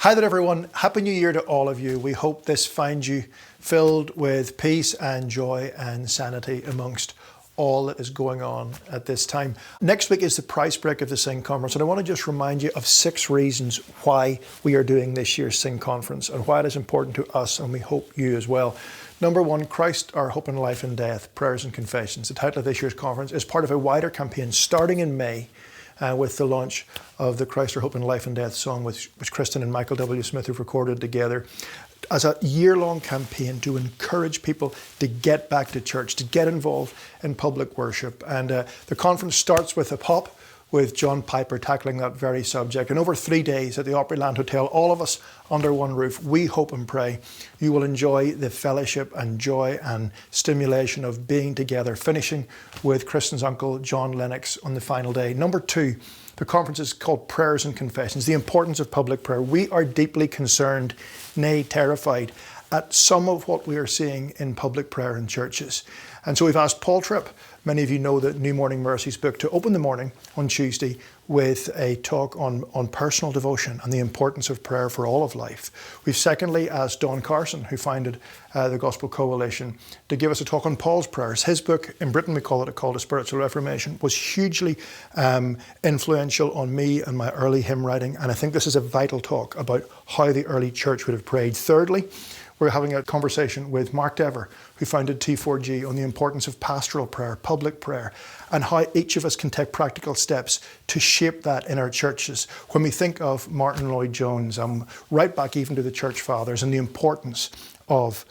Hi there everyone, Happy New Year to all of you. We hope this finds you filled with peace and joy and sanity amongst all that is going on at this time. Next week is the price break of the Sing Conference, and I want to just remind you of 6 reasons why we are doing this year's Sing Conference and why it is important to us, and we hope you as well. Number 1, Christ, our hope in life and death, prayers and confessions. The title of this year's conference is part of a wider campaign starting in May with the launch of the Christ, our hope in life and death song, which Kristen and Michael W. Smith have recorded together, as a year-long campaign to encourage people to get back to church, to get involved in public worship. And the conference starts with a pop, with John Piper tackling that very subject. And over 3 days at the Opryland Hotel, all of us under one roof, we hope and pray you will enjoy the fellowship and joy and stimulation of being together, finishing with Kristen's uncle, John Lennox, on the final day. Number 2, the conference is called Prayers and Confessions, the importance of public prayer. We are deeply concerned, nay, terrified, at some of what we are seeing in public prayer in churches. And so we've asked Paul Tripp, many of you know the New Morning Mercies book, to open the morning on Tuesday with a talk on personal devotion and the importance of prayer for all of life. We've secondly asked Don Carson, who founded the Gospel Coalition, to give us a talk on Paul's prayers. His book, in Britain we call it A Call to Spiritual Reformation, was hugely influential on me and my early hymn writing, and I think this is a vital talk about how the early church would have prayed. Thirdly, we're having a conversation with Mark Dever, who founded T4G, on the importance of pastoral prayer, public prayer, and how each of us can take practical steps to shape that in our churches. When we think of Martin Lloyd-Jones, right back even to the Church Fathers, and the importance of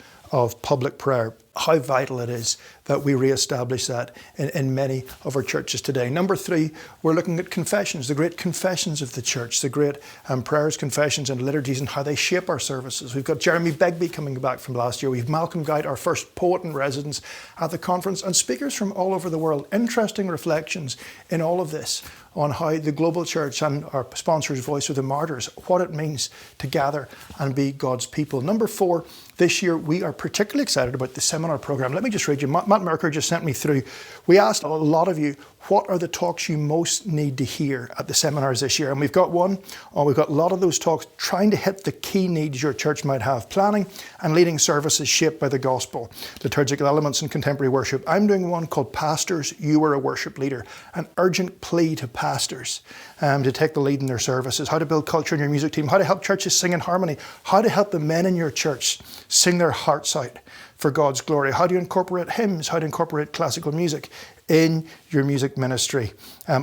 public prayer, how vital it is that we re-establish that in many of our churches today. Number 3, we're looking at confessions, the great confessions of the church, the great prayers, confessions and liturgies, and how they shape our services. We've got Jeremy Begbie coming back from last year. We've Malcolm Guide, our first poet in residence at the conference, and speakers from all over the world. Interesting reflections in all of this on how the global church and our sponsors, Voice of the Martyrs, what it means to gather and be God's people. Number 4, this year we are particularly excited about the seminar program. Let me just read you. Matt Merker just sent me through. We asked a lot of you, what are the talks you most need to hear at the seminars this year? And we've got one, we've got a lot of those talks trying to hit the key needs your church might have. Planning and leading services shaped by the gospel, liturgical elements in contemporary worship. I'm doing one called Pastors, You Are a Worship Leader, an urgent plea to pastors to take the lead in their services, how to build culture in your music team, how to help churches sing in harmony, how to help the men in your church sing their hearts out for God's glory, how to incorporate hymns, how to incorporate classical music in your music ministry.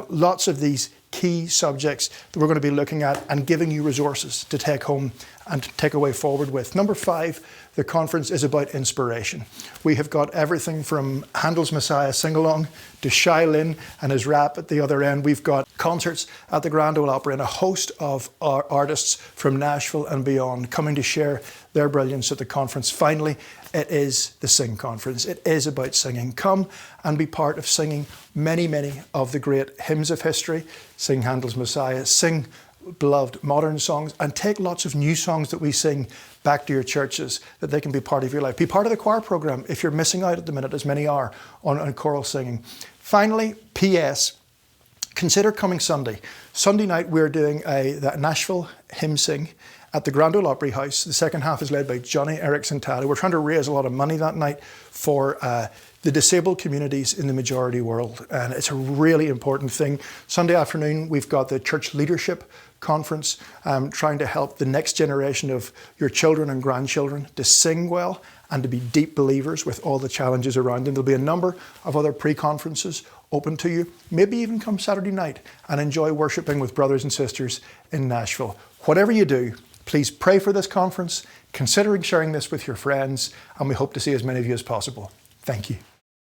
Lots of these key subjects that we're going to be looking at and giving you resources to take home and to take away forward with. Number 5, the conference is about inspiration. We have got everything from Handel's Messiah sing-along to Shai Lin and his rap at the other end. We've got concerts at the Grand Ole Opry and a host of our artists from Nashville and beyond coming to share their brilliance at the conference. Finally, it is the Sing Conference. It is about singing. Come and be part of singing many, many of the great hymns of history. Sing Handel's Messiah, sing beloved modern songs, and take lots of new songs that we sing back to your churches, that they can be part of your life. Be part of the choir program if you're missing out at the minute, as many are, on choral singing. Finally, P.S. Consider coming Sunday. Sunday night we're doing the Nashville Hymn Sing at the Grand Ole Opry House. The second half is led by Johnny Erickson Talley. We're trying to raise a lot of money that night for the disabled communities in the majority world, and it's a really important thing. Sunday afternoon we've got the Church Leadership Conference, trying to help the next generation of your children and grandchildren to sing well and to be deep believers with all the challenges around them. There'll be a number of other pre-conferences open to you. Maybe even come Saturday night and enjoy worshiping with brothers and sisters in Nashville. Whatever you do, please pray for this conference, considering sharing this with your friends, and we hope to see as many of you as possible. Thank you.